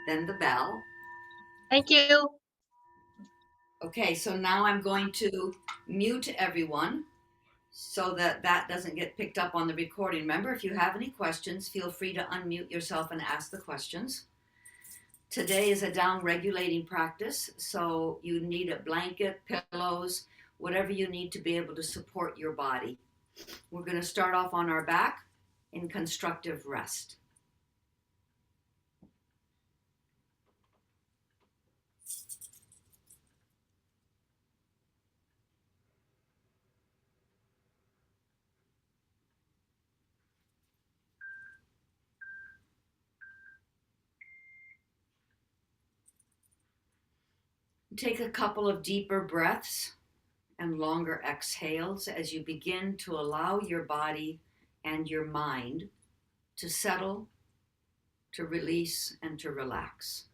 then the bell. Thank you. Okay, so now I'm going to mute everyone so that that doesn't get picked up on the recording. Remember, if you have any questions, feel free to unmute yourself and ask the questions. Today is a down regulating practice, so you need a blanket, pillows, whatever you need to be able to support your body. We're going to start off on our back in constructive rest. Take a couple of deeper breaths and longer exhales as you begin to allow your body and your mind to settle, to release, and to relax.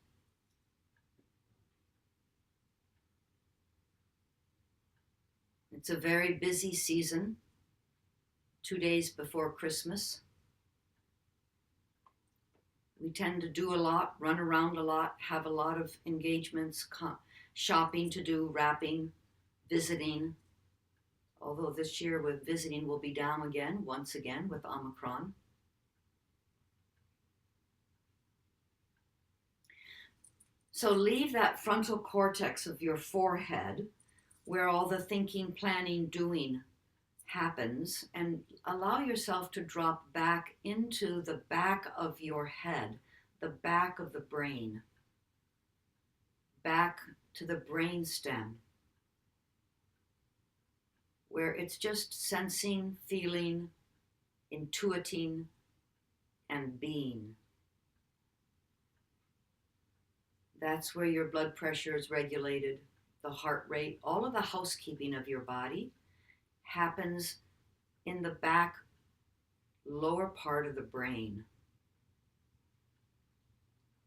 It's a very busy season, 2 days before Christmas. We tend to do a lot, run around a lot, have a lot of engagements, shopping to do, wrapping, visiting. Although this year with visiting will be down again, once again with Omicron. So leave that frontal cortex of your forehead where all the thinking, planning, doing happens, and allow yourself to drop back into the back of your head, the back of the brain, back to the brain stem, where it's just sensing, feeling, intuiting, and being. That's where your blood pressure is regulated, the heart rate, all of the housekeeping of your body happens in the back lower part of the brain.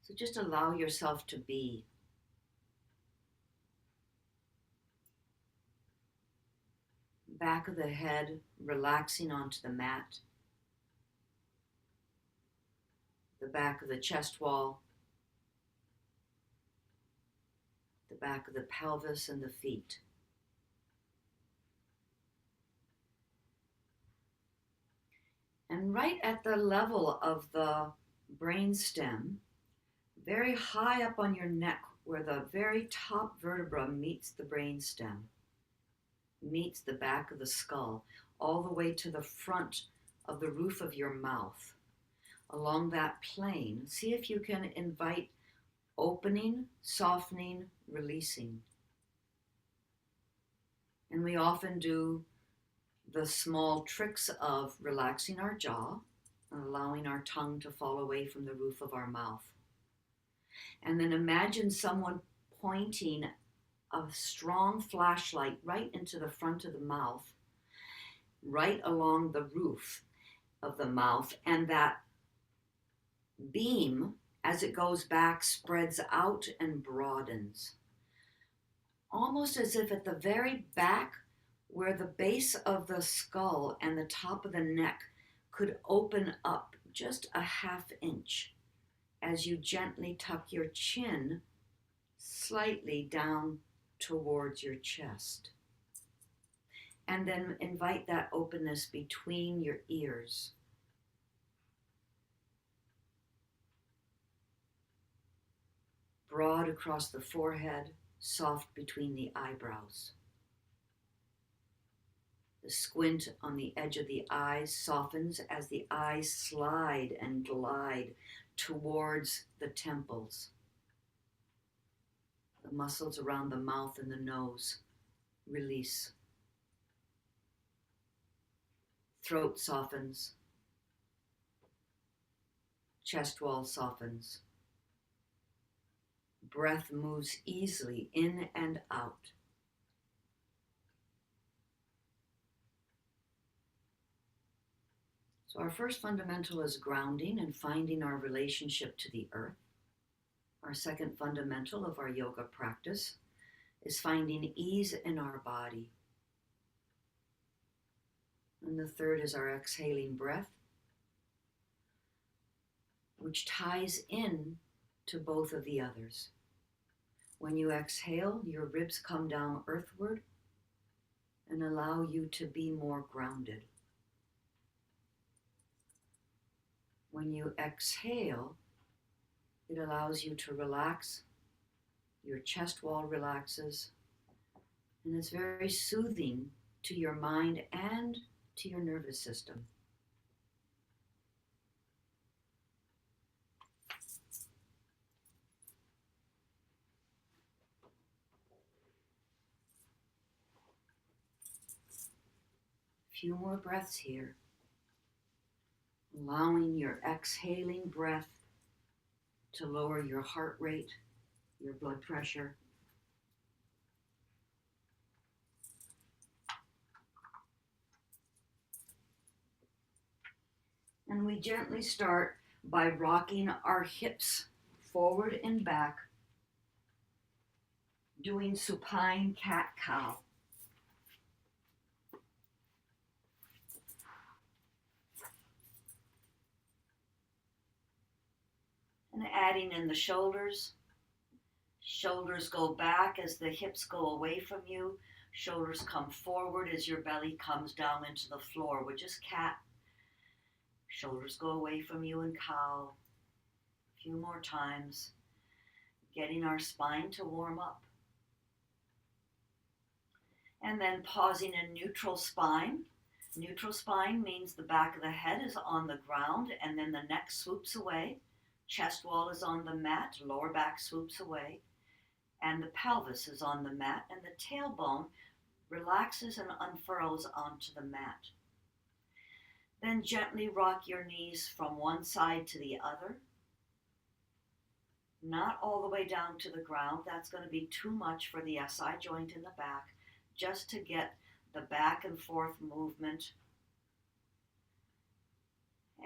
So just allow yourself to be. Back of the head, relaxing onto the mat. The back of the chest wall. The back of the pelvis and the feet. And right at the level of the brain stem, very high up on your neck, where the very top vertebra meets the brain stem, meets the back of the skull, all the way to the front of the roof of your mouth. Along that plane, see if you can invite opening, softening, releasing. And we often do the small tricks of relaxing our jaw and allowing our tongue to fall away from the roof of our mouth. And then imagine someone pointing a strong flashlight right into the front of the mouth, right along the roof of the mouth, and that beam, as it goes back, spreads out and broadens. Almost as if at the very back, where the base of the skull and the top of the neck could open up just a ½ inch as you gently tuck your chin slightly down towards your chest. And then invite that openness between your ears. Broad across the forehead, soft between the eyebrows. The squint on the edge of the eyes softens as the eyes slide and glide towards the temples. The muscles around the mouth and the nose release. Throat softens. Chest wall softens. Breath moves easily in and out. So our first fundamental is grounding and finding our relationship to the earth. Our second fundamental of our yoga practice is finding ease in our body. And the third is our exhaling breath, which ties in to both of the others. When you exhale, your ribs come down earthward and allow you to be more grounded. When you exhale, it allows you to relax. Your chest wall relaxes, and it's very soothing to your mind and to your nervous system. A few more breaths here, allowing your exhaling breath to lower your heart rate, your blood pressure. And we gently start by rocking our hips forward and back, doing supine cat-cow. And adding in the shoulders. Shoulders go back as the hips go away from you. Shoulders come forward as your belly comes down into the floor, which is cat. Shoulders go away from you in cow. A few more times, getting our spine to warm up. And then pausing in neutral spine. Neutral spine means the back of the head is on the ground and then the neck swoops away. Chest wall is on the mat, lower back swoops away, and the pelvis is on the mat, and the tailbone relaxes and unfurls onto the mat. Then gently rock your knees from one side to the other. Not all the way down to the ground. That's going to be too much for the SI joint in the back, just to get the back and forth movement.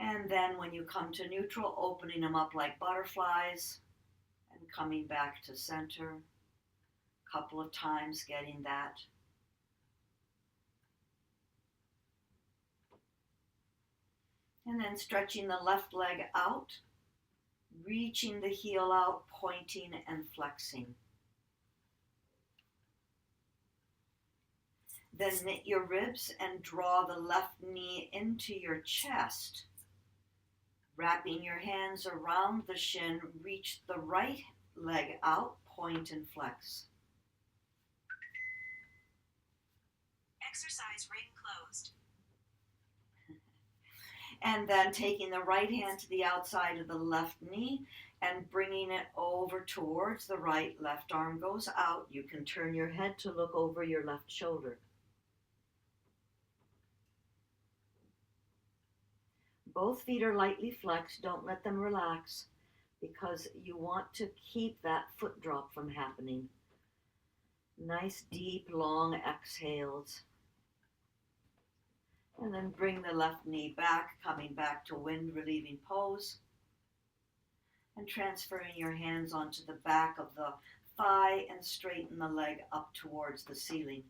And then when you come to neutral, opening them up like butterflies and coming back to center. A couple of times getting that. And then stretching the left leg out, reaching the heel out, pointing and flexing. Then knit your ribs and draw the left knee into your chest. Wrapping your hands around the shin, reach the right leg out, point and flex. Exercise ring closed. And then taking the right hand to the outside of the left knee and bringing it over towards the right. Left arm goes out. You can turn your head to look over your left shoulder. Both feet are lightly flexed. Don't let them relax because you want to keep that foot drop from happening. Nice, deep, long exhales. And then bring the left knee back, coming back to wind relieving pose. And transferring your hands onto the back of the thigh and straighten the leg up towards the ceiling.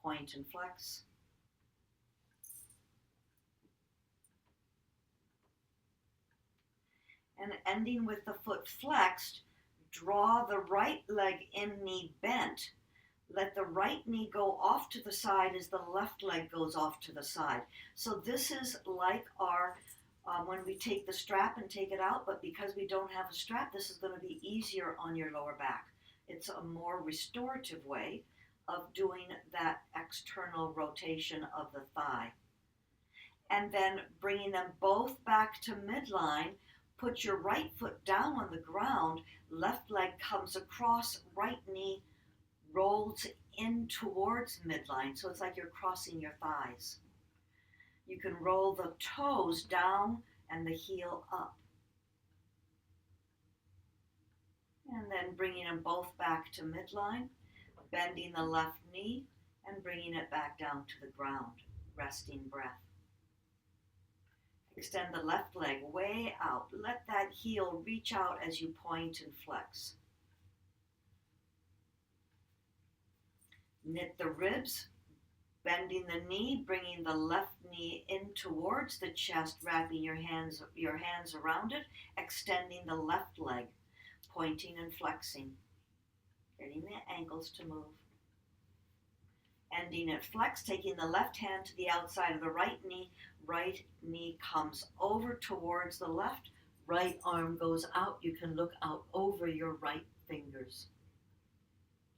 Point and flex. And ending with the foot flexed, draw the right leg in, knee bent. Let the right knee go off to the side as the left leg goes off to the side. So this is like our, when we take the strap and take it out, but because we don't have a strap, this is going to be easier on your lower back. It's a more restorative way of doing that external rotation of the thigh. And then bringing them both back to midline. Put your right foot down on the ground, left leg comes across, right knee rolls in towards midline. So it's like you're crossing your thighs. You can roll the toes down and the heel up. And then bringing them both back to midline, bending the left knee and bringing it back down to the ground, resting breath. Extend the left leg way out. Let that heel reach out as you point and flex. Knit the ribs, bending the knee, bringing the left knee in towards the chest, wrapping your hands around it, extending the left leg. pointing and flexing, getting the ankles to move. Ending at flex, taking the left hand to the outside of the right knee comes over towards the left, right arm goes out. You can look out over your right fingers.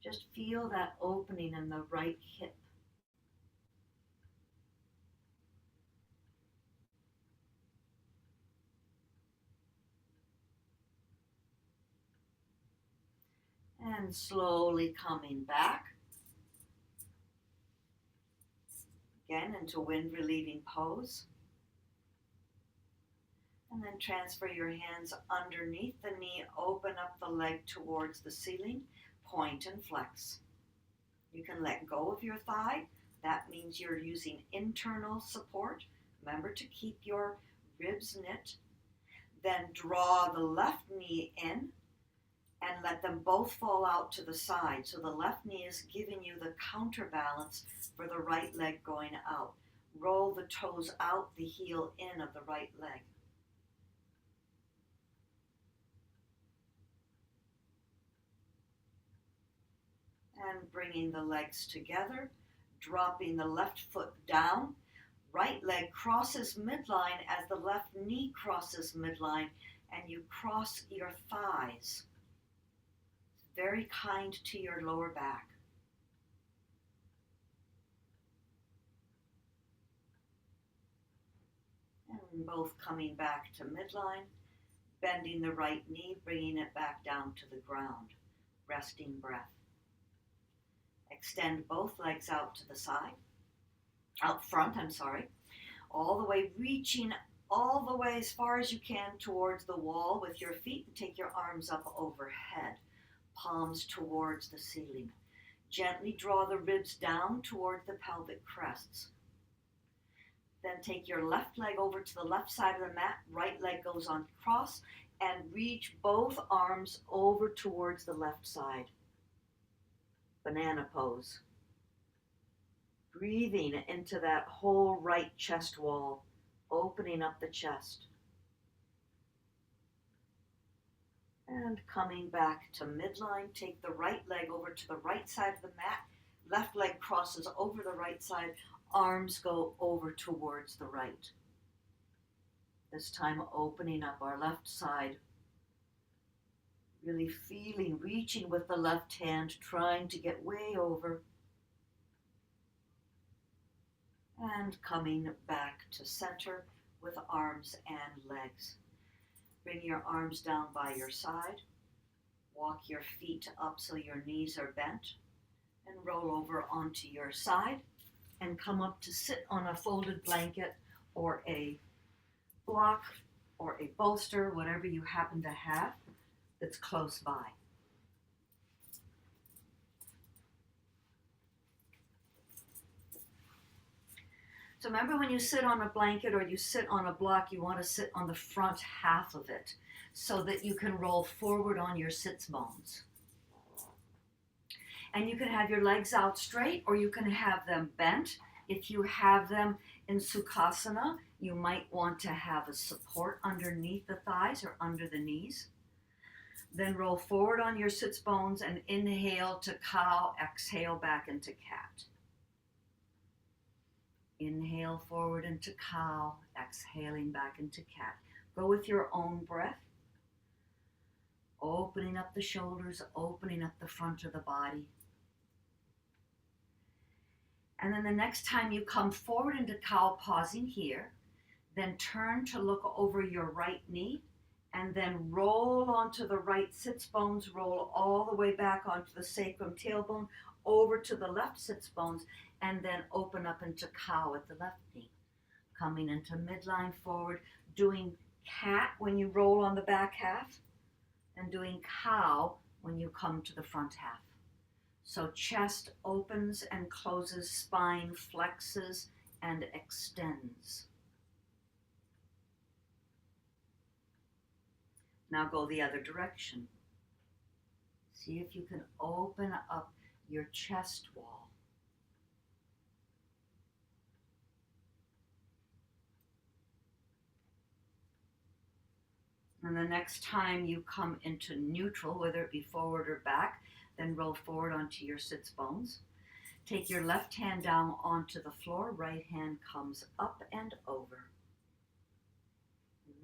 Just feel that opening in the right hip. And slowly coming back. Again into wind relieving pose. And then transfer your hands underneath the knee, open up the leg towards the ceiling, point and flex. You can let go of your thigh. That means you're using internal support. Remember to keep your ribs knit. Then draw the left knee in and let them both fall out to the side. So the left knee is giving you the counterbalance for the right leg going out. Roll the toes out, the heel in of the right leg. And bringing the legs together, dropping the left foot down. Right leg crosses midline as the left knee crosses midline, and you cross your thighs. Very kind to your lower back. And both coming back to midline, bending the right knee, bringing it back down to the ground. Resting breath. Extend both legs out to the side, out front, all the way, reaching all the way as far as you can towards the wall with your feet, and take your arms up overhead, palms towards the ceiling. Gently draw the ribs down toward the pelvic crests. Then take your left leg over to the left side of the mat, right leg goes on cross, and reach both arms over towards the left side. Banana pose. Breathing into that whole right chest wall, opening up the chest. And coming back to midline, take the right leg over to the right side of the mat, left leg crosses over the right side, arms go over towards the right. This time opening up our left side. Really feeling, reaching with the left hand, trying to get way over. And coming back to center with arms and legs. Bring your arms down by your side. Walk your feet up so your knees are bent. And roll over onto your side. And come up to sit on a folded blanket or a block or a bolster, whatever you happen to have that's close by. So remember, when you sit on a blanket or you sit on a block, you want to sit on the front half of it so that you can roll forward on your sits bones. And you can have your legs out straight or you can have them bent. If you have them in Sukhasana, you might want to have a support underneath the thighs or under the knees. Then roll forward on your sits bones and inhale to cow, exhale back into cat. Inhale forward into cow, exhaling back into cat. Go with your own breath. Opening up the shoulders, opening up the front of the body. And then the next time you come forward into cow, pausing here, then turn to look over your right knee, and then roll onto the right sits bones, roll all the way back onto the sacrum tailbone, over to the left sits bones, and then open up into cow at the left knee. Coming into midline forward, doing cat when you roll on the back half, and doing cow when you come to the front half. So chest opens and closes, spine flexes and extends. Now go the other direction. See if you can open up your chest wall. And the next time you come into neutral, whether it be forward or back, then roll forward onto your sits bones. Take your left hand down onto the floor, right hand comes up and over.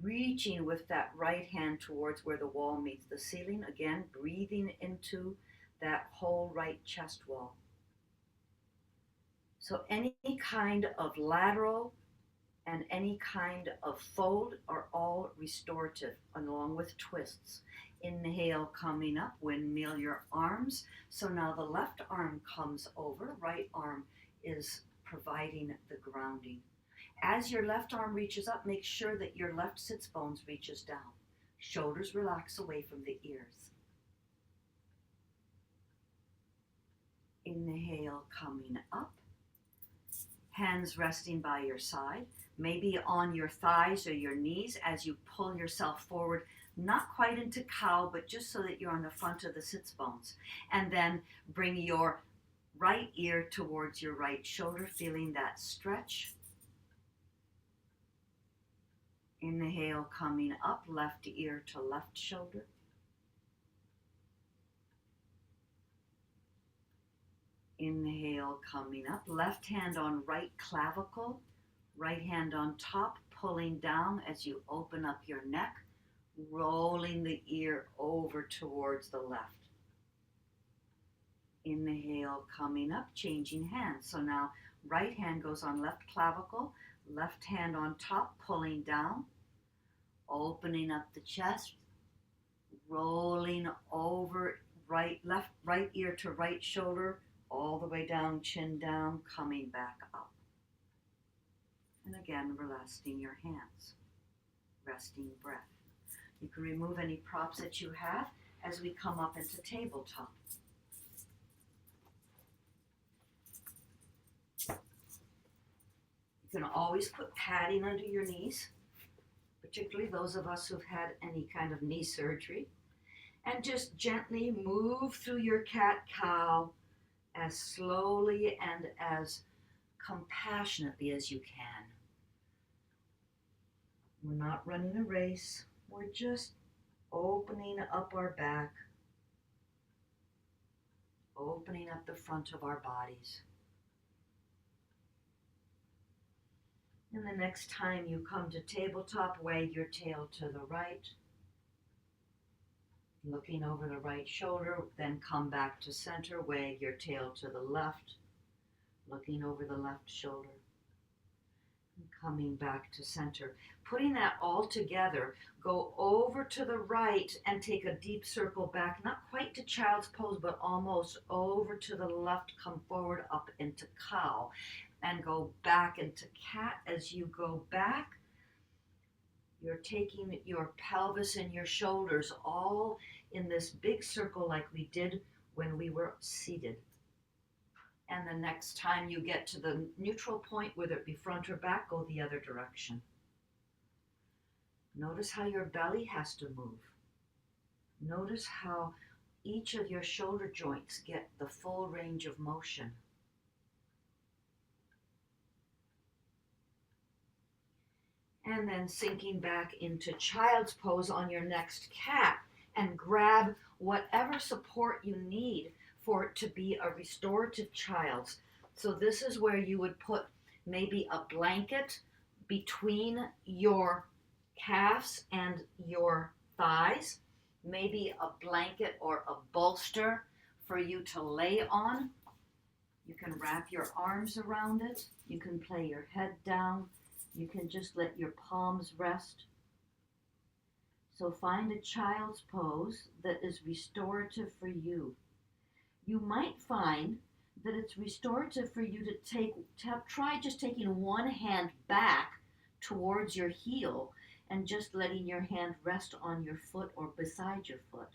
Reaching with that right hand towards where the wall meets the ceiling. Again, breathing into that whole right chest wall. So any kind of lateral and any kind of fold are all restorative, along with twists. Inhale, coming up, windmill your arms. So now the left arm comes over, right arm is providing the grounding. As your left arm reaches up, make sure that your left sits bones reaches down. Shoulders relax away from the ears. Inhale, coming up. Hands resting by your side, maybe on your thighs or your knees as you pull yourself forward, not quite into cow, but just so that you're on the front of the sits bones. And then bring your right ear towards your right shoulder, feeling that stretch. Inhale, coming up, left ear to left shoulder. Inhale, coming up, left hand on right clavicle, right hand on top, pulling down as you open up your neck, rolling the ear over towards the left. Inhale, coming up, changing hands. So now right hand goes on left clavicle, left hand on top, pulling down, opening up the chest, rolling over right ear to right shoulder, all the way down, chin down, coming back up. And again, resting your hands, resting breath. You can remove any props that you have as we come up into tabletop. You can always put padding under your knees, particularly those of us who've had any kind of knee surgery, and just gently move through your cat-cow as slowly and as compassionately as you can. We're not running a race. We're just opening up our back, opening up the front of our bodies. And the next time you come to tabletop, wag your tail to the right, looking over the right shoulder, then come back to center, wag your tail to the left, looking over the left shoulder, and coming back to center. Putting that all together, go over to the right and take a deep circle back, not quite to child's pose, but almost over to the left, come forward up into cow, and go back into cat. As you go back, you're taking your pelvis and your shoulders all in this big circle like we did when we were seated. And the next time you get to the neutral point, whether it be front or back, go the other direction. Notice how your belly has to move. Notice how each of your shoulder joints get the full range of motion. And then sinking back into child's pose on your next cat, and grab whatever support you need for it to be a restorative child's. So this is where you would put maybe a blanket between your calves and your thighs, maybe a blanket or a bolster for you to lay on. You can wrap your arms around it. You can lay your head down. You can just let your palms rest. So find a child's pose that is restorative for you. You might find that it's restorative for you to try just taking one hand back towards your heel and just letting your hand rest on your foot or beside your foot.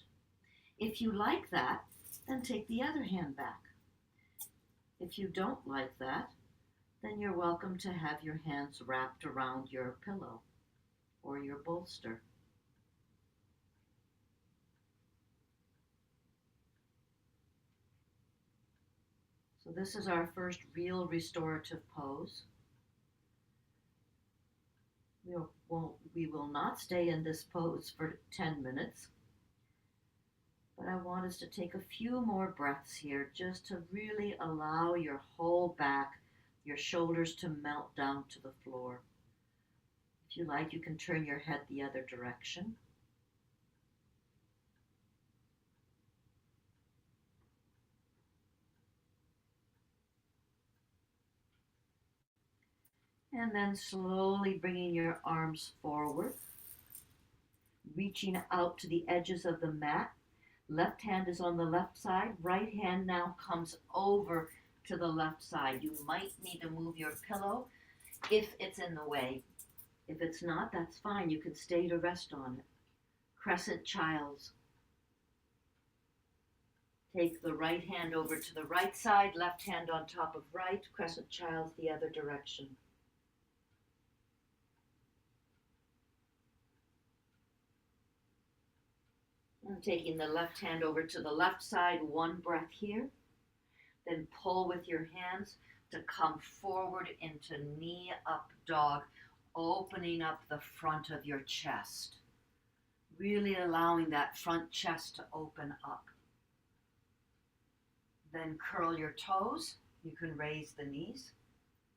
If you like that, then take the other hand back. If you don't like that, then you're welcome to have your hands wrapped around your pillow or your bolster. So this is our first real restorative pose. We will not stay in this pose for 10 minutes, but I want us to take a few more breaths here just to really allow your whole back, your shoulders to melt down to the floor. If you like, you can turn your head the other direction. And then slowly bringing your arms forward, reaching out to the edges of the mat. Left hand is on the left side. Right hand now comes over to the left side. You might need to move your pillow if it's in the way. If it's not, that's fine. You can stay to rest on it. Crescent Child's. Take the right hand over to the right side, left hand on top of right, Crescent Child's the other direction. And taking the left hand over to the left side, one breath here. Then pull with your hands to come forward into knee up dog, opening up the front of your chest. Really allowing that front chest to open up. Then curl your toes. You can raise the knees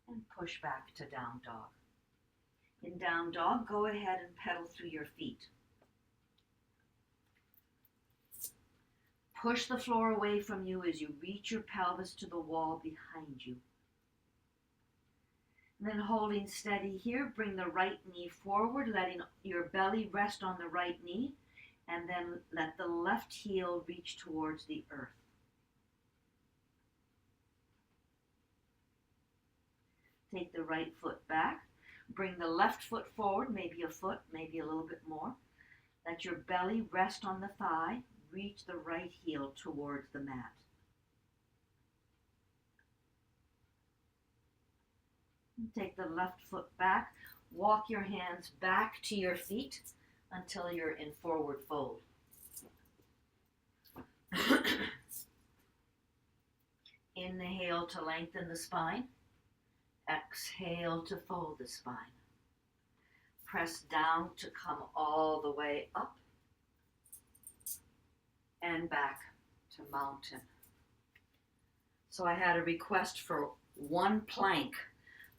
and push back to down dog. In down dog, go ahead and pedal through your feet. Push the floor away from you as you reach your pelvis to the wall behind you. And then holding steady here, bring the right knee forward, letting your belly rest on the right knee, and then let the left heel reach towards the earth. Take the right foot back, bring the left foot forward, maybe a foot, maybe a little bit more. Let your belly rest on the thigh, reach the right heel towards the mat. And take the left foot back, walk your hands back to your feet until you're in forward fold. Inhale to lengthen the spine. Exhale to fold the spine. Press down to come all the way up and back to mountain. So I had a request for one plank.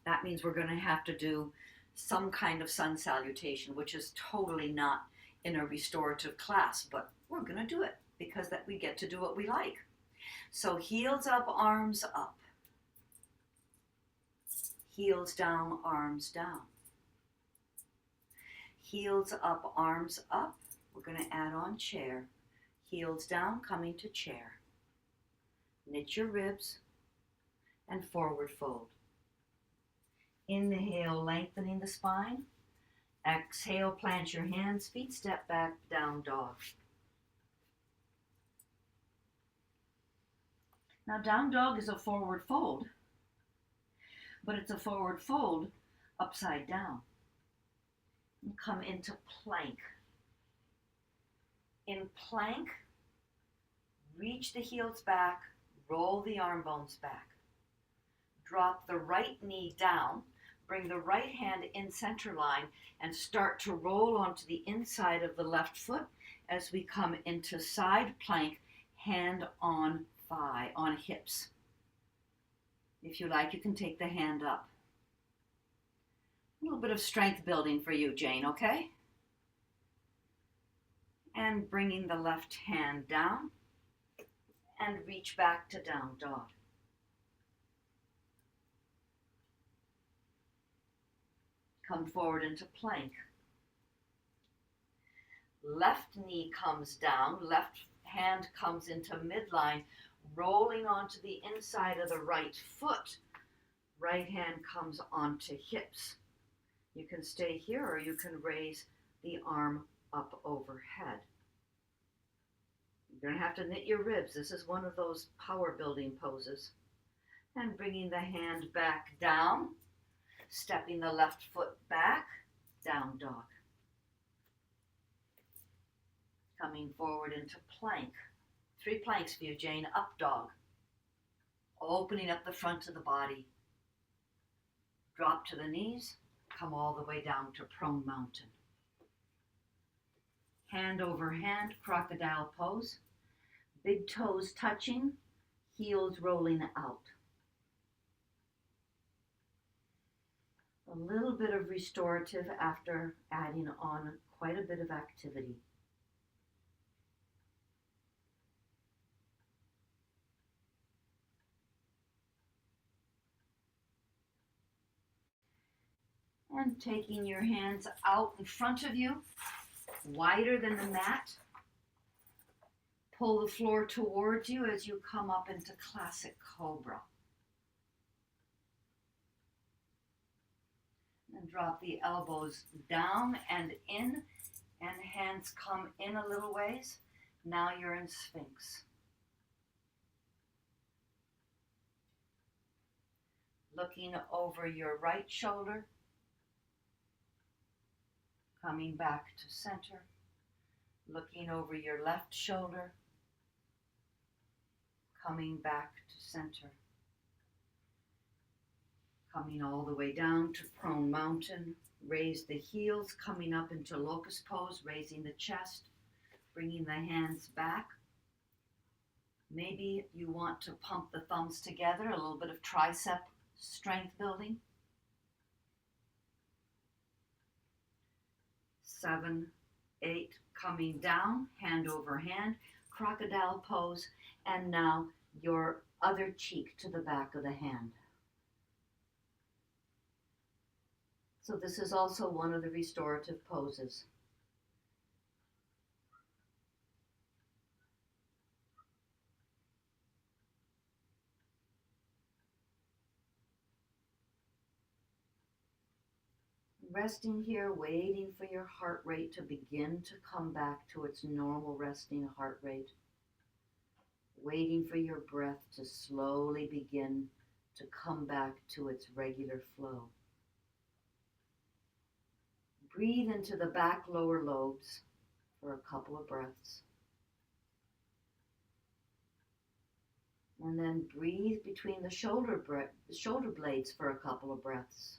That means we're going to have to do some kind of sun salutation, which is totally not in a restorative class, but we're going to do it because that we get to do what we like. So heels up, arms up. Heels down, arms down. Heels up, arms up. We're going to add on chair. Heels down, coming to chair. Knit your ribs and forward fold. Inhale, lengthening the spine. Exhale, plant your hands, feet step back, down dog. Now down dog is a forward fold, but it's a forward fold upside down. And come into plank. In plank, reach the heels back, roll the arm bones back. Drop the right knee down, bring the right hand in center line, and start to roll onto the inside of the left foot as we come into side plank, hand on thigh, on hips. If you like, you can take the hand up. A little bit of strength building for you, Jane, okay? And bringing the left hand down and reach back to down dog. Come forward into plank. Left knee comes down, left hand comes into midline, rolling onto the inside of the right foot. Right hand comes onto hips. You can stay here or you can raise the arm up overhead. You're going to have to knit your ribs. This is one of those power building poses. And bringing the hand back down, stepping the left foot back, down dog. Coming forward into plank. 3 planks for you, Jane. Up dog. Opening up the front of the body. Drop to the knees. come all the way down to prone mountain. Hand over hand, crocodile pose. Big toes touching, heels rolling out. A little bit of restorative after adding on quite a bit of activity. And taking your hands out in front of you, wider than the mat. Pull the floor towards you as you come up into classic cobra. And drop the elbows down and in, and hands come in a little ways. Now you're in Sphinx. Looking over your right shoulder, coming back to center, looking over your left shoulder, coming back to center, coming all the way down to prone mountain. Raise the heels, coming up into locust pose, raising the chest, bringing the hands back. Maybe you want to pump the thumbs together, a little bit of tricep strength building. 7, 8, coming down, hand over hand, crocodile pose, and now your other cheek to the back of the hand. So this is also one of the restorative poses. Resting here, waiting for your heart rate to begin to come back to its normal resting heart rate. Waiting for your breath to slowly begin to come back to its regular flow. Breathe into the back lower lobes for a couple of breaths. And then breathe between the shoulder blades for a couple of breaths.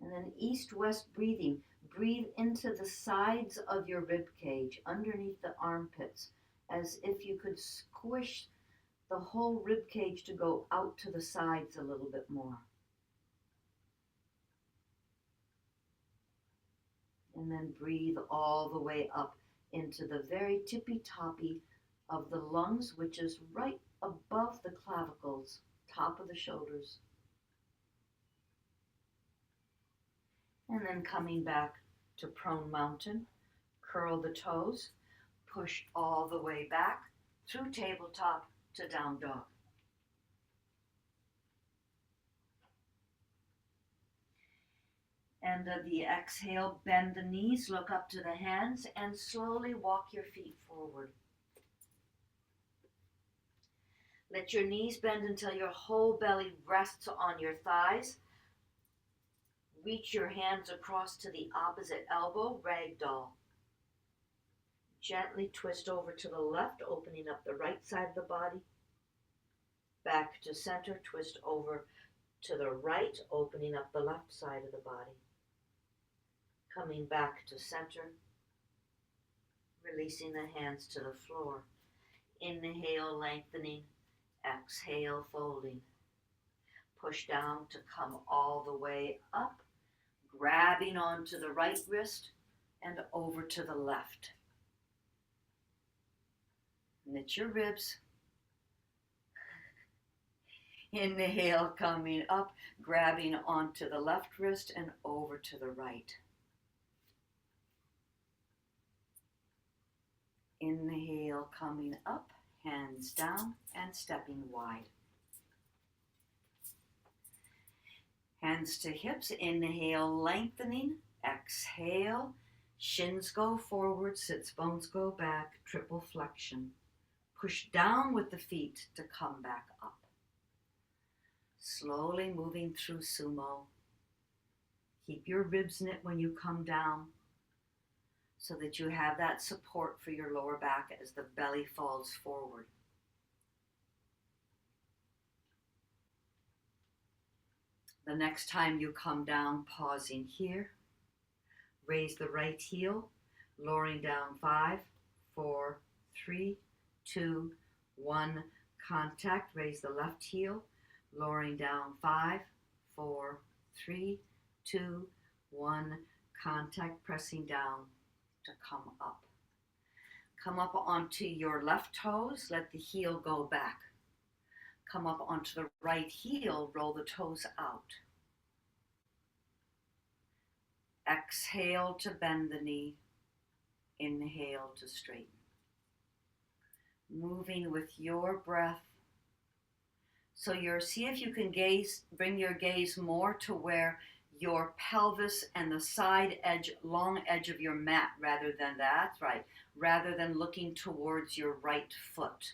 And then east-west breathing. Breathe into the sides of your rib cage, underneath the armpits, as if you could squish the whole rib cage to go out to the sides a little bit more. And then breathe all the way up into the very tippy-toppy of the lungs, which is right above the clavicles, top of the shoulders. And then coming back to prone mountain, curl the toes, push all the way back through tabletop to down dog. And the exhale, bend the knees, look up to the hands, and slowly walk your feet forward. Let your knees bend until your whole belly rests on your thighs. Reach your hands across to the opposite elbow, ragdoll. Gently twist over to the left, opening up the right side of the body. Back to center, twist over to the right, opening up the left side of the body. Coming back to center, releasing the hands to the floor. Inhale, lengthening. Exhale, folding. Push down to come all the way up, grabbing onto the right wrist and over to the left. Knit your ribs. Inhale, coming up, grabbing onto the left wrist and over to the right. Inhale, coming up, hands down and stepping wide. Hands to hips, inhale, lengthening, exhale, shins go forward, sits bones go back, triple flexion. Push down with the feet to come back up. Slowly moving through sumo. Keep your ribs knit when you come down so that you have that support for your lower back as the belly falls forward. The next time you come down, pausing here, raise the right heel, lowering down 5, 4, 3, 2, 1, contact. Raise the left heel, lowering down 5, 4, 3, 2, 1, contact, pressing down to come up. Come up onto your left toes, let the heel go back. Come up onto the right heel, roll the toes out. Exhale to bend the knee. Inhale to straighten. Moving with your breath. So see if you can bring your gaze more to where your pelvis and the side edge, long edge of your mat, rather than looking towards your right foot.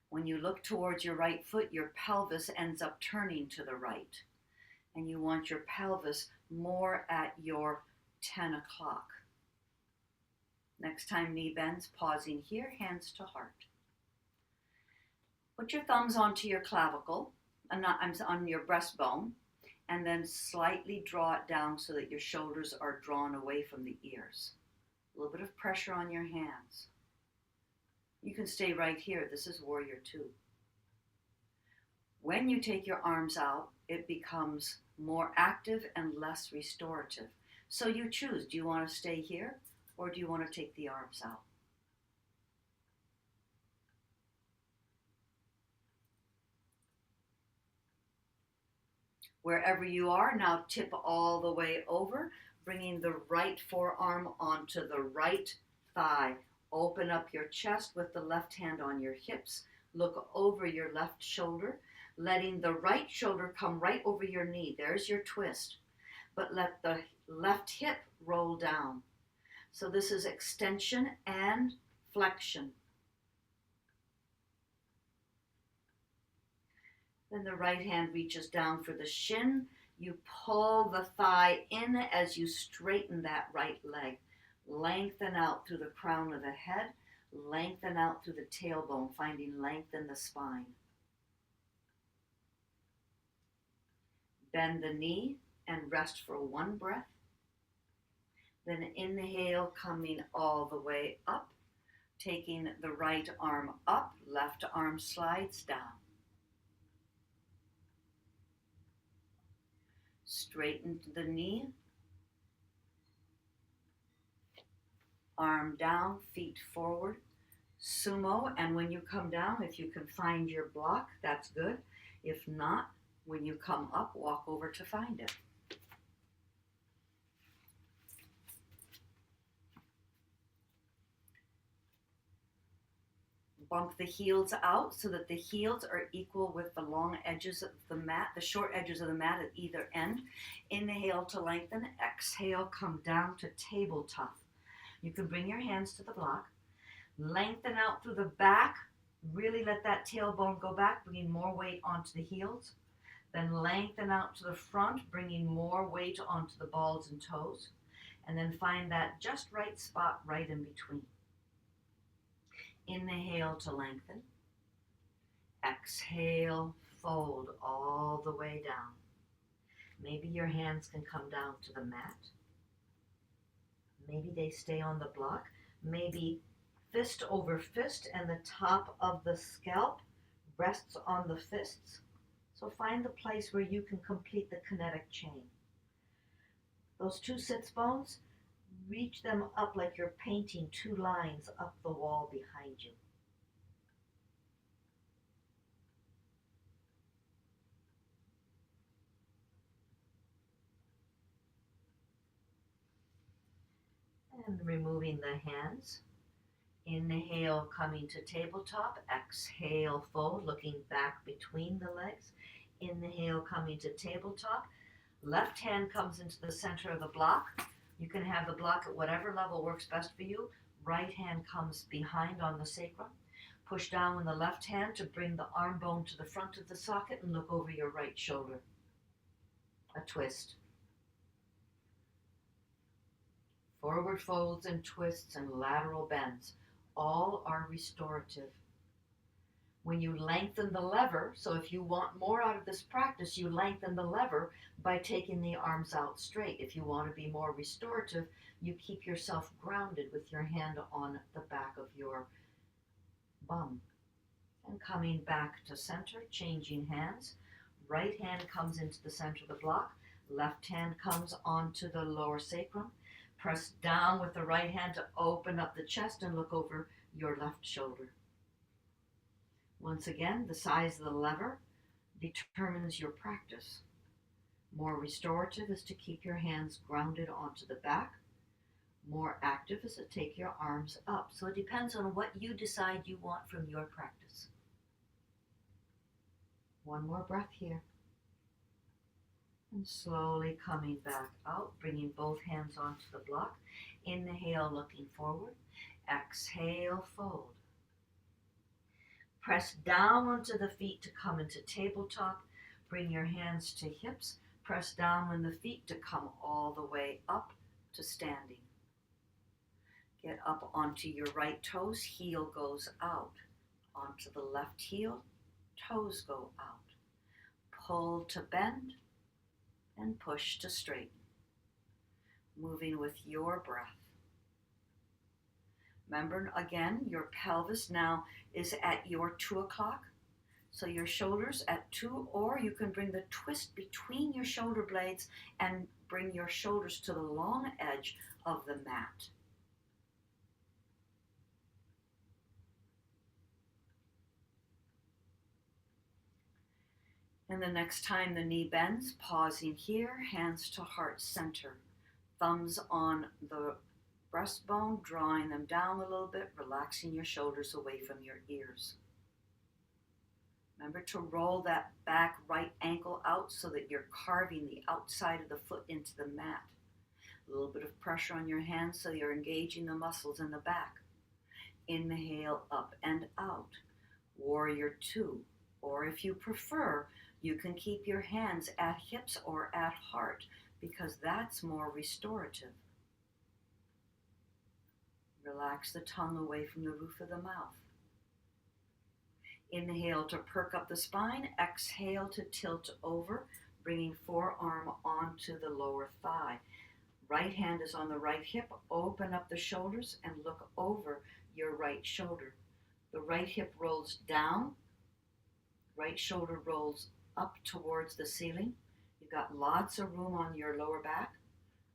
When you look towards your right foot, your pelvis ends up turning to the right. And you want your pelvis more at your 10 o'clock. Next time knee bends, pausing here, hands to heart. Put your thumbs onto your clavicle, on your breastbone, and then slightly draw it down so that your shoulders are drawn away from the ears. A little bit of pressure on your hands. You can stay right here. This is Warrior 2. When you take your arms out, it becomes more active and less restorative. So you choose, do you want to stay here or do you want to take the arms out? Wherever you are, now tip all the way over, bringing the right forearm onto the right thigh. Open up your chest with the left hand on your hips. Look over your left shoulder, letting the right shoulder come right over your knee. There's your twist. But let the left hip roll down. So this is extension and flexion. Then the right hand reaches down for the shin. You pull the thigh in as you straighten that right leg. Lengthen out through the crown of the head. Lengthen out through the tailbone, finding length in the spine. Bend the knee and rest for one breath. Then inhale, coming all the way up. Taking the right arm up, left arm slides down. Straighten the knee. Arm down, feet forward. Sumo, and when you come down, if you can find your block, that's good. If not, when you come up, walk over to find it. Bump the heels out so that the heels are equal with the long edges of the mat, the short edges of the mat at either end. Inhale to lengthen. Exhale, come down to tabletop. You can bring your hands to the block. Lengthen out through the back. Really let that tailbone go back, bringing more weight onto the heels. Then lengthen out to the front, bringing more weight onto the balls and toes. And then find that just right spot right in between. Inhale to lengthen. Exhale, fold all the way down. Maybe your hands can come down to the mat. Maybe they stay on the block. Maybe fist over fist and the top of the scalp rests on the fists. So find the place where you can complete the kinetic chain. Those two sits bones, reach them up like you're painting two lines up the wall behind you. And removing the hands. Inhale, coming to tabletop. Exhale, fold, looking back between the legs. Inhale, coming to tabletop. Left hand comes into the center of the block. You can have the block at whatever level works best for you. Right hand comes behind on the sacrum. Push down with the left hand to bring the arm bone to the front of the socket and look over your right shoulder. A twist. Forward folds and twists and lateral bends. All are restorative. When you lengthen the lever, so if you want more out of this practice, you lengthen the lever by taking the arms out straight. If you want to be more restorative, you keep yourself grounded with your hand on the back of your bum. And coming back to center, changing hands. Right hand comes into the center of the block. Left hand comes onto the lower sacrum. Press down with the right hand to open up the chest and look over your left shoulder. Once again, the size of the lever determines your practice. More restorative is to keep your hands grounded onto the back. More active is to take your arms up. So it depends on what you decide you want from your practice. One more breath here. And slowly coming back out, bringing both hands onto the block. Inhale, looking forward. Exhale, fold. Press down onto the feet to come into tabletop. Bring your hands to hips. Press down on the feet to come all the way up to standing. Get up onto your right toes. Heel goes out. Onto the left heel. Toes go out. Pull to bend and push to straighten. Moving with your breath. Remember, again, your pelvis now is at your 2 o'clock. So your shoulders at 2, or you can bring the twist between your shoulder blades and bring your shoulders to the long edge of the mat. And the next time the knee bends, pausing here, hands to heart center. Thumbs on the breastbone, drawing them down a little bit, relaxing your shoulders away from your ears. Remember to roll that back right ankle out so that you're carving the outside of the foot into the mat. A little bit of pressure on your hands so you're engaging the muscles in the back. Inhale, up and out. Warrior 2. Or if you prefer, you can keep your hands at hips or at heart because that's more restorative. Relax the tongue away from the roof of the mouth. Inhale to perk up the spine. Exhale to tilt over, bringing forearm onto the lower thigh. Right hand is on the right hip. Open up the shoulders and look over your right shoulder. The right hip rolls down. Right shoulder rolls up towards the ceiling. You've got lots of room on your lower back,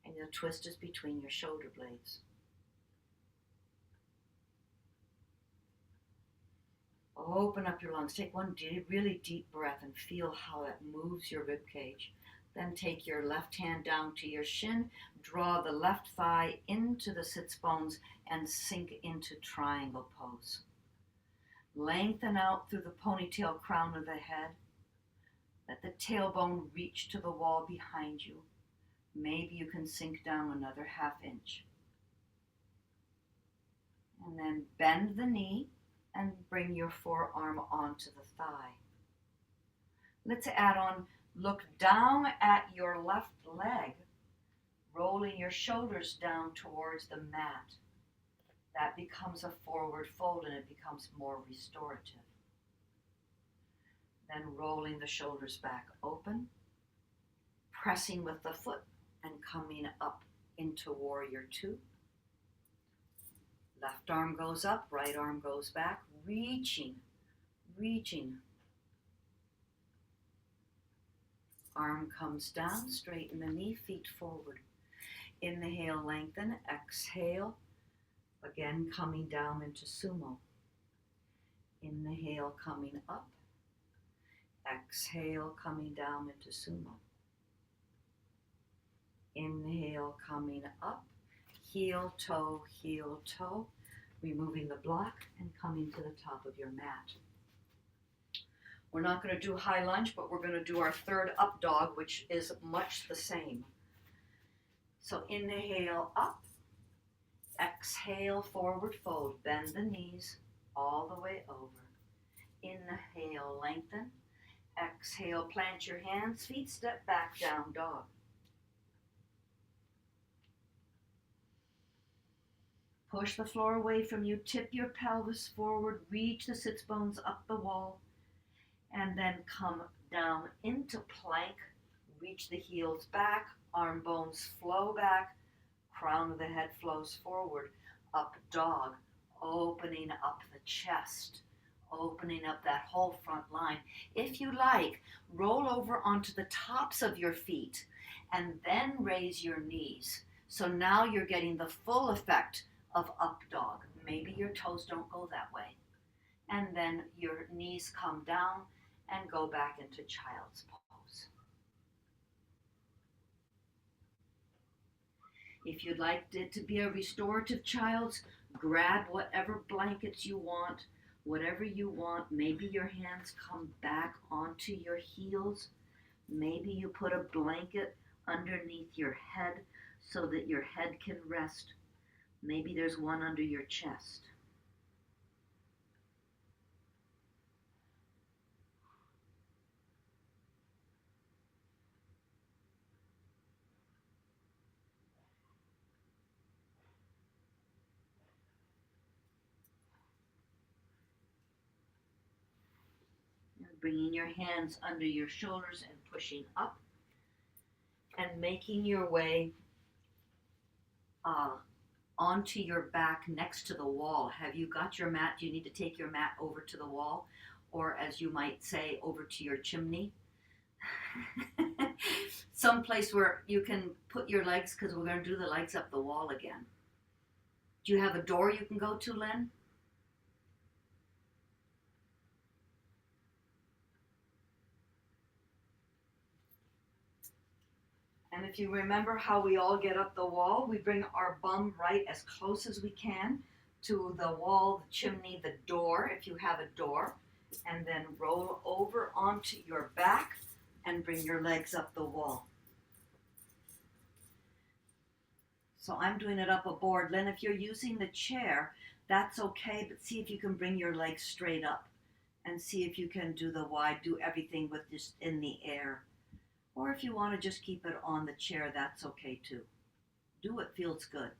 and the twist is between your shoulder blades. Open up your lungs. Take one really deep breath and feel how it moves your rib cage. Then take your left hand down to your shin. Draw the left thigh into the sits bones and sink into triangle pose. Lengthen out through the ponytail crown of the head. Let the tailbone reach to the wall behind you. Maybe you can sink down another ½ inch. And then bend the knee and bring your forearm onto the thigh. Let's add on, look down at your left leg, rolling your shoulders down towards the mat. That becomes a forward fold and it becomes more restorative. Then rolling the shoulders back open, pressing with the foot and coming up into Warrior 2. Left arm goes up, right arm goes back, reaching. Arm comes down, straighten the knee, feet forward. Inhale, lengthen, exhale. Again, coming down into sumo. Inhale, coming up. Exhale, coming down into sumo. Inhale, coming up. Heel, toe, removing the block and coming to the top of your mat. We're not going to do high lunge, but we're going to do our third up dog, which is much the same. So inhale, up. Exhale, forward fold. Bend the knees all the way over. Inhale, lengthen. Exhale, plant your hands, feet step back, down dog. Push the floor away from you, tip your pelvis forward, reach the sits bones up the wall, and then come down into plank. Reach the heels back, arm bones flow back, crown of the head flows forward, up dog, opening up the chest, opening up that whole front line. If you like, roll over onto the tops of your feet and then raise your knees. So now you're getting the full effect of up dog. Maybe your toes don't go that way. And then your knees come down and go back into child's pose. If you'd like it to be a restorative child's, grab whatever blankets you want, whatever you want. Maybe your hands come back onto your heels. Maybe you put a blanket underneath your head so that your head can rest. Maybe there's one under your chest. Bringing your hands under your shoulders and pushing up and making your way onto your back next to the wall. Have you got your mat? Do you need to take your mat over to the wall? Or as you might say, over to your chimney? Someplace where you can put your legs, because we're going to do the legs up the wall again. Do you have a door you can go to, Lynn? And if you remember how we all get up the wall, we bring our bum right as close as we can to the wall, the chimney, the door, if you have a door, and then roll over onto your back and bring your legs up the wall. So I'm doing it up a board. Lynn, if you're using the chair, that's okay, but see if you can bring your legs straight up and see if you can do the wide, do everything with just in the air. Or if you want to just keep it on the chair, that's okay too. Do what feels good.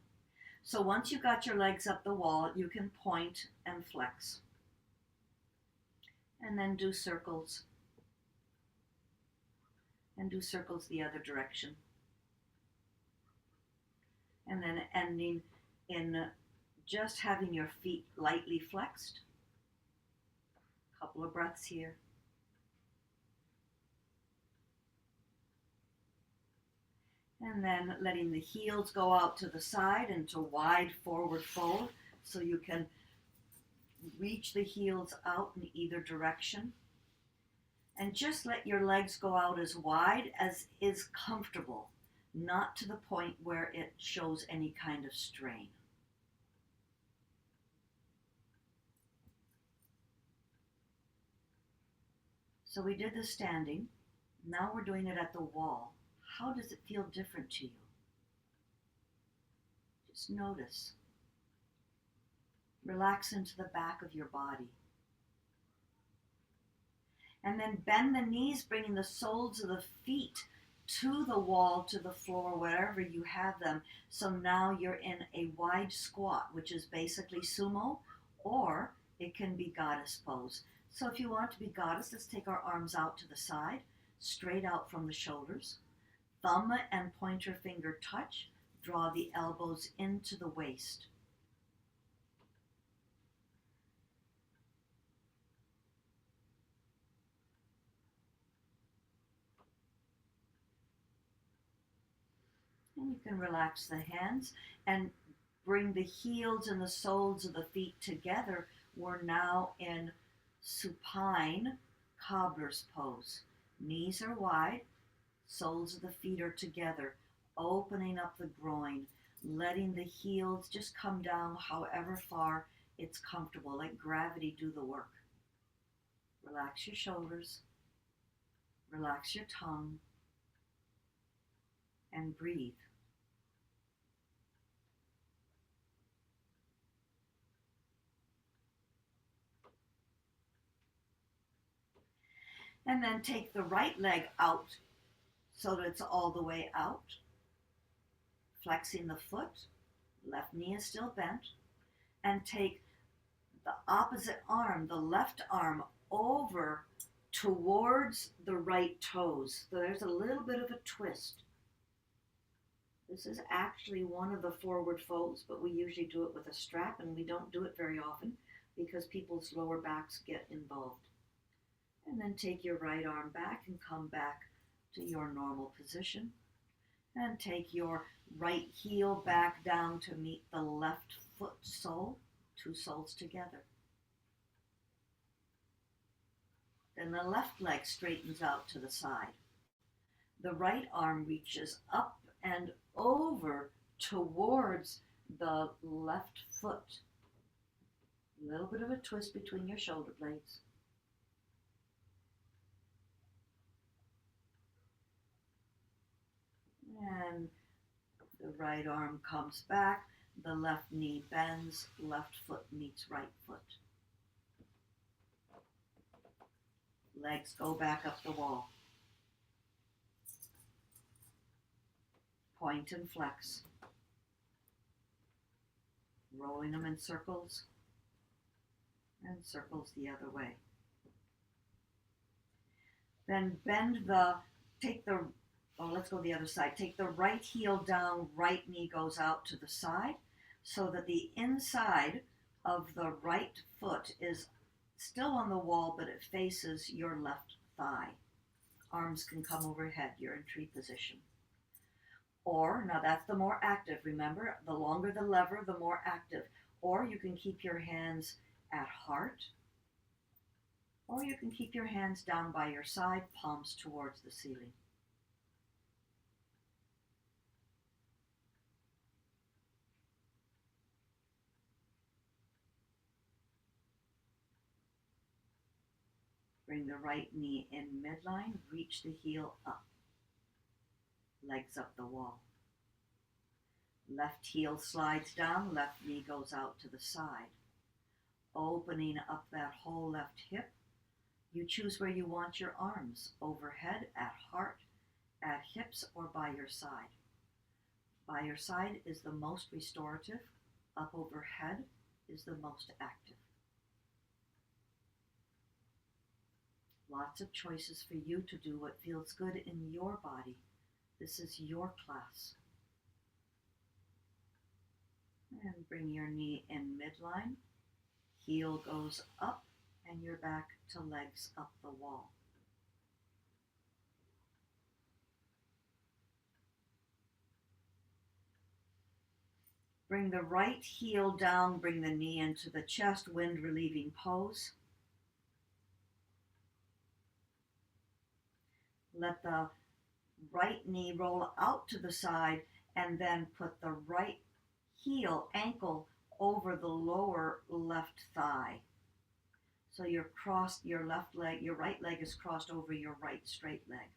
So once you got your legs up the wall, you can point and flex. And then do circles. And do circles the other direction. And then ending in just having your feet lightly flexed. Couple of breaths here. And then letting the heels go out to the side into wide forward fold so you can reach the heels out in either direction. And just let your legs go out as wide as is comfortable, not to the point where it shows any kind of strain. So we did the standing. Now we're doing it at the wall. How does it feel different to you? Just notice. Relax into the back of your body. And then bend the knees, bringing the soles of the feet to the wall, to the floor, wherever you have them. So now you're in a wide squat, which is basically sumo, or it can be goddess pose. So if you want to be goddess, let's take our arms out to the side, straight out from the shoulders. Thumb and pointer finger touch. Draw the elbows into the waist. And you can relax the hands and bring the heels and the soles of the feet together. We're now in supine cobbler's pose. Knees are wide. Soles of the feet are together, opening up the groin, letting the heels just come down however far it's comfortable. Let gravity do the work. Relax your shoulders, relax your tongue, and breathe. And then take the right leg out so that it's all the way out, flexing the foot, Left knee is still bent. And take the opposite arm, the left arm, over towards the right toes. So there's a little bit of a twist. This is actually one of the forward folds, but we usually do it with a strap, and we don't do it very often because people's lower backs get involved. And then take your right arm back and come back to your normal position. And take your right heel back down to meet the left foot sole, two soles together. Then the left leg straightens out to the side. The right arm reaches up and over towards the left foot. A little bit of a twist between your shoulder blades. And the right arm comes back, the left knee bends, left foot meets right foot. Legs go back up the wall. Point and flex. Rolling them in circles and circles the other way. Then let's go the other side. Take the right heel down, right knee goes out to the side so that the inside of the right foot is still on the wall, but it faces your left thigh. Arms can come overhead. You're in tree position. Or, now that's the more active, remember, the longer the lever, the more active. Or you can keep your hands at heart, or you can keep your hands down by your side, palms towards the ceiling. Bring the right knee in midline, reach the heel up. Legs up the wall. Left heel slides down, left knee goes out to the side. Opening up that whole left hip. You choose where you want your arms, overhead, at heart, at hips, or by your side. By your side is the most restorative. Up overhead is the most active. Lots of choices for you to do what feels good in your body. This is your class. And bring your knee in midline. Heel goes up and you're back to legs up the wall. Bring the right heel down, bring the knee into the chest, wind relieving pose. Let the right knee roll out to the side and then put the right ankle over the lower left thigh. So your right leg is crossed over your right straight leg.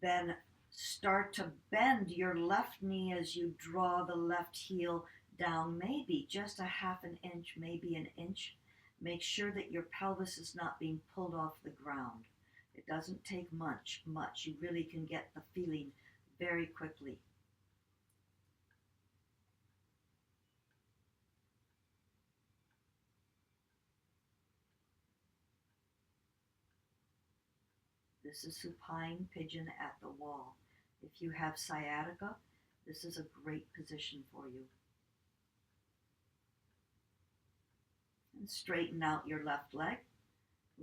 Then start to bend your left knee as you draw the left heel down, maybe just a half an inch, maybe an inch. Make sure that your pelvis is not being pulled off the ground. It doesn't take much. You really can get the feeling very quickly. This is supine pigeon at the wall. If you have sciatica, this is a great position for you. And straighten out your left leg.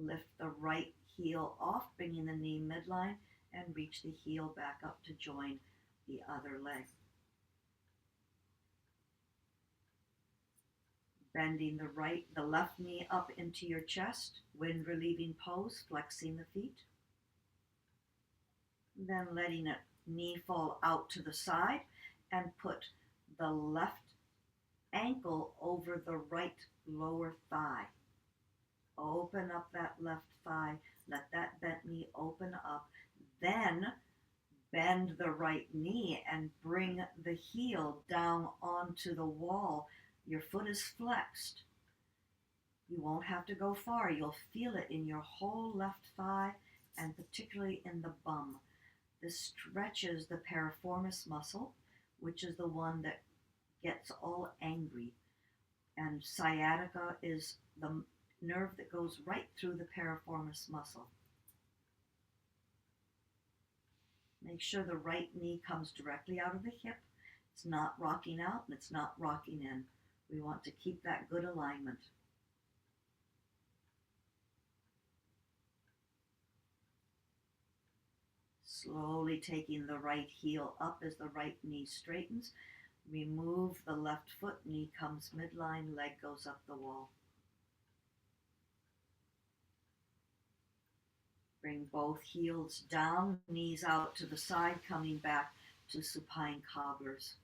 Lift the right heel off, bringing the knee midline, and reach the heel back up to join the other leg. Bending the left knee up into your chest, wind relieving pose, flexing the feet. Then letting the knee fall out to the side and put the left ankle over the right lower thigh. Open up that left thigh, let that bent knee open up, then bend the right knee and bring the heel down onto the wall. Your foot is flexed. You won't have to go far. You'll feel it in your whole left thigh and particularly in the bum. This stretches the piriformis muscle, which is the one that gets all angry. And sciatica is the nerve that goes right through the piriformis muscle. Make sure the right knee comes directly out of the hip. It's not rocking out and it's not rocking in. We want to keep that good alignment. Slowly taking the right heel up as the right knee straightens. Remove the left foot, knee comes midline, leg goes up the wall. Bring both heels down, knees out to the side, coming back to supine cobblers.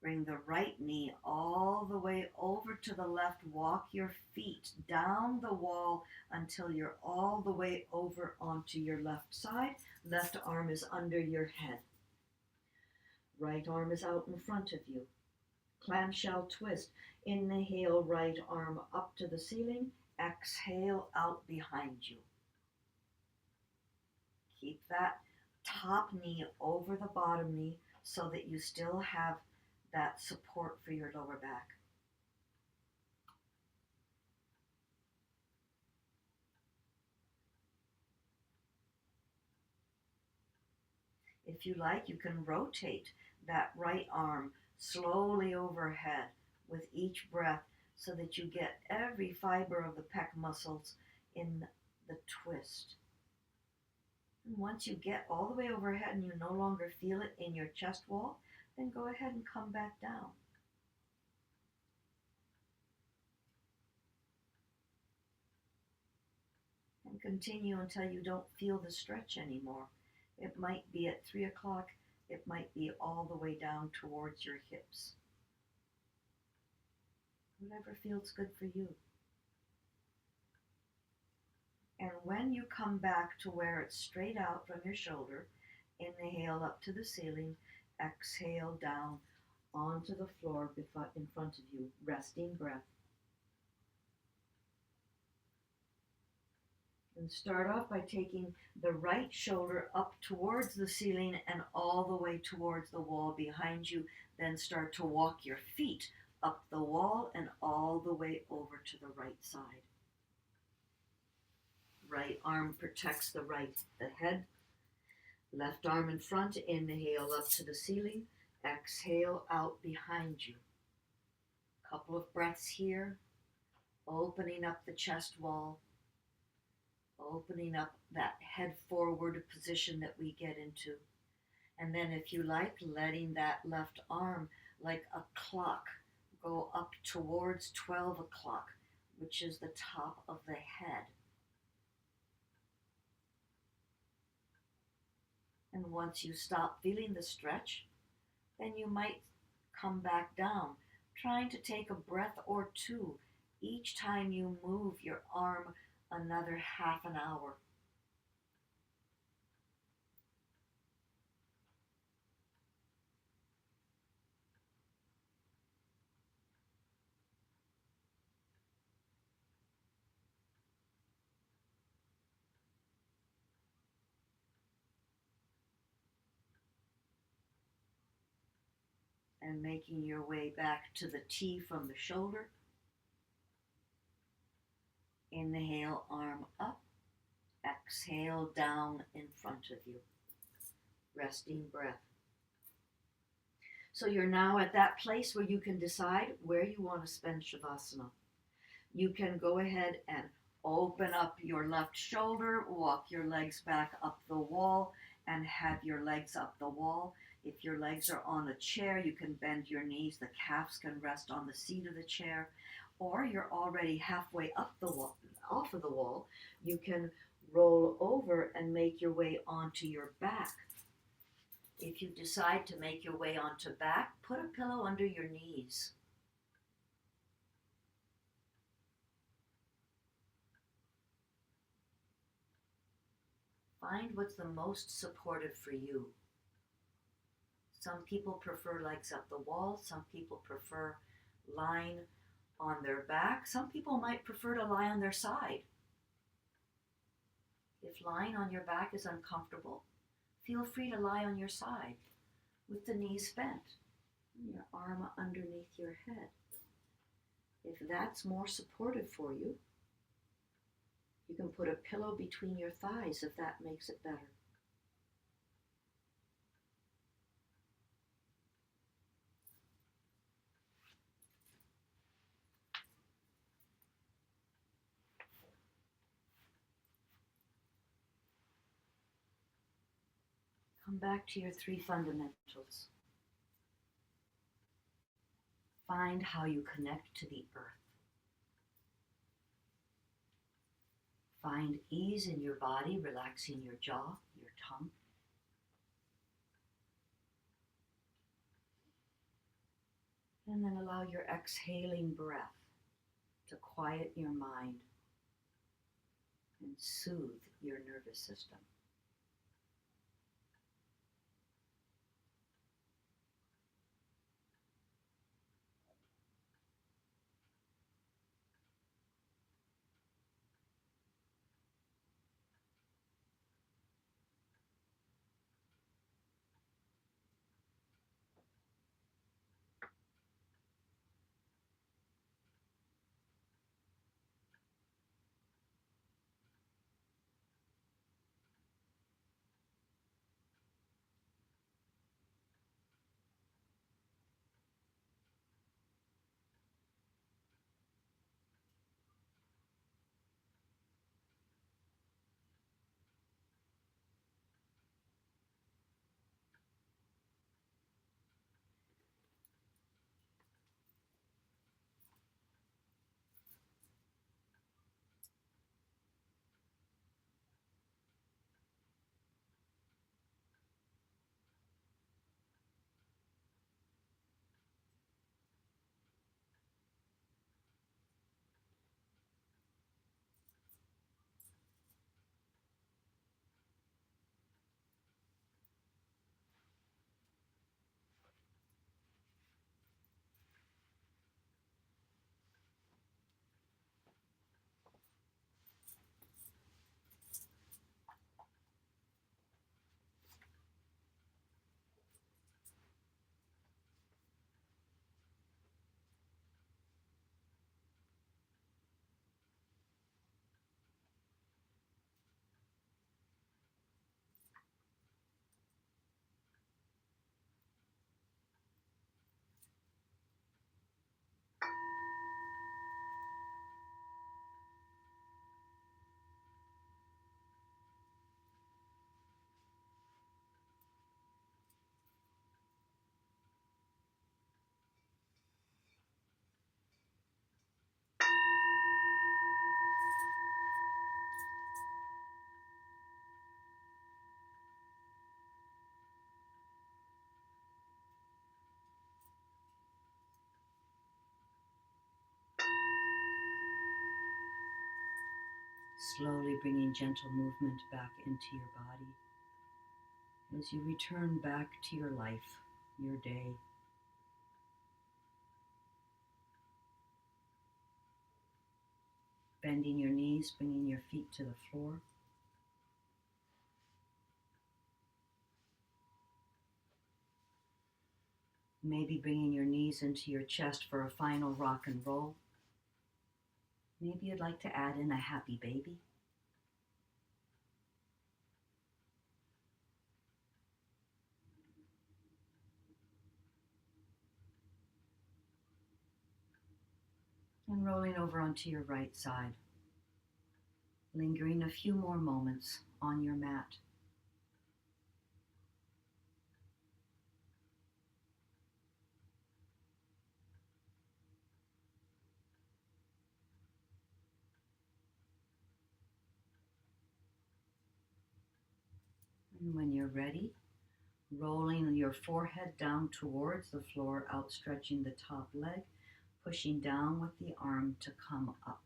Bring the right knee all the way over to the left. Walk your feet down the wall until you're all the way over onto your left side. Left arm is under your head. Right arm is out in front of you. Clamshell twist. Inhale, right arm up to the ceiling. Exhale, out behind you. Keep that top knee over the bottom knee so that you still have that support for your lower back. If you like, you can rotate that right arm slowly overhead with each breath so that you get every fiber of the pec muscles in the twist. And once you get all the way overhead and you no longer feel it in your chest wall, then go ahead and come back down. And continue until you don't feel the stretch anymore. It might be at 3 o'clock, it might be all the way down towards your hips. Whatever feels good for you. And when you come back to where it's straight out from your shoulder, inhale up to the ceiling, exhale down onto the floor in front of you, resting breath. And start off by taking the right shoulder up towards the ceiling and all the way towards the wall behind you. Then start to walk your feet up the wall and all the way over to the right side. Right arm protects the head. Left arm in front, inhale up to the ceiling, exhale out behind you. Couple of breaths here, opening up the chest wall, opening up that head forward position that we get into. And then if you like, letting that left arm like a clock go up towards 12 o'clock, which is the top of the head. And once you stop feeling the stretch, then you might come back down, trying to take a breath or two each time you move your arm another half an hour. And making your way back to the T from the shoulder. Inhale, arm up. Exhale, down in front of you. Resting breath. So you're now at that place where you can decide where you want to spend Shavasana. You can go ahead and open up your left shoulder, walk your legs back up the wall, and have your legs up the wall. If your legs are on a chair, you can bend your knees. The calves can rest on the seat of the chair. Or you're already halfway up the wall, off of the wall. You can roll over and make your way onto your back. If you decide to make your way onto back, put a pillow under your knees. Find what's the most supportive for you. Some people prefer legs up the wall. Some people prefer lying on their back. Some people might prefer to lie on their side. If lying on your back is uncomfortable, feel free to lie on your side with the knees bent and your arm underneath your head. If that's more supportive for you, you can put a pillow between your thighs if that makes it better. Come back to your 3 fundamentals. Find how you connect to the earth. Find ease in your body, relaxing your jaw, your tongue. And then allow your exhaling breath to quiet your mind and soothe your nervous system. Slowly bringing gentle movement back into your body as you return back to your life, your day. Bending your knees, bringing your feet to the floor. Maybe bringing your knees into your chest for a final rock and roll. Maybe you'd like to add in a happy baby. And rolling over onto your right side, lingering a few more moments on your mat. And when you're ready, rolling your forehead down towards the floor, outstretching the top leg, pushing down with the arm to come up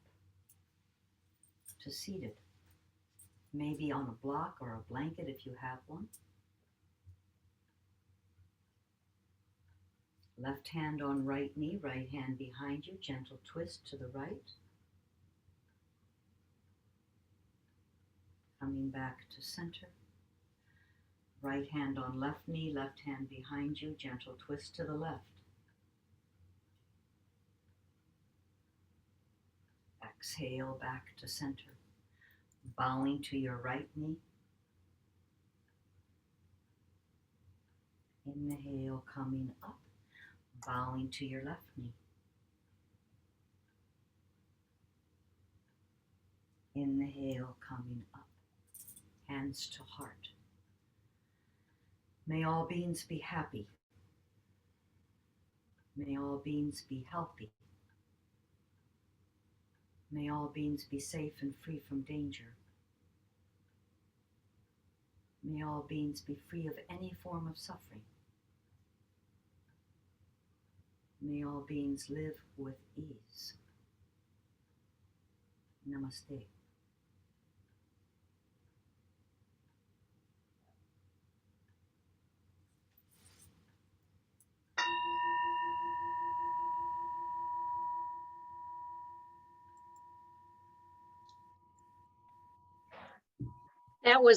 to seated. Maybe on a block or a blanket if you have one. Left hand on right knee, right hand behind you, gentle twist to the right. Coming back to center. Right hand on left knee, left hand behind you, gentle twist to the left. Exhale back to center. Bowing to your right knee. Inhale, coming up, bowing to your left knee. Inhale, coming up, hands to heart. May all beings be happy. May all beings be healthy. May all beings be safe and free from danger. May all beings be free of any form of suffering. May all beings live with ease. Namaste. That was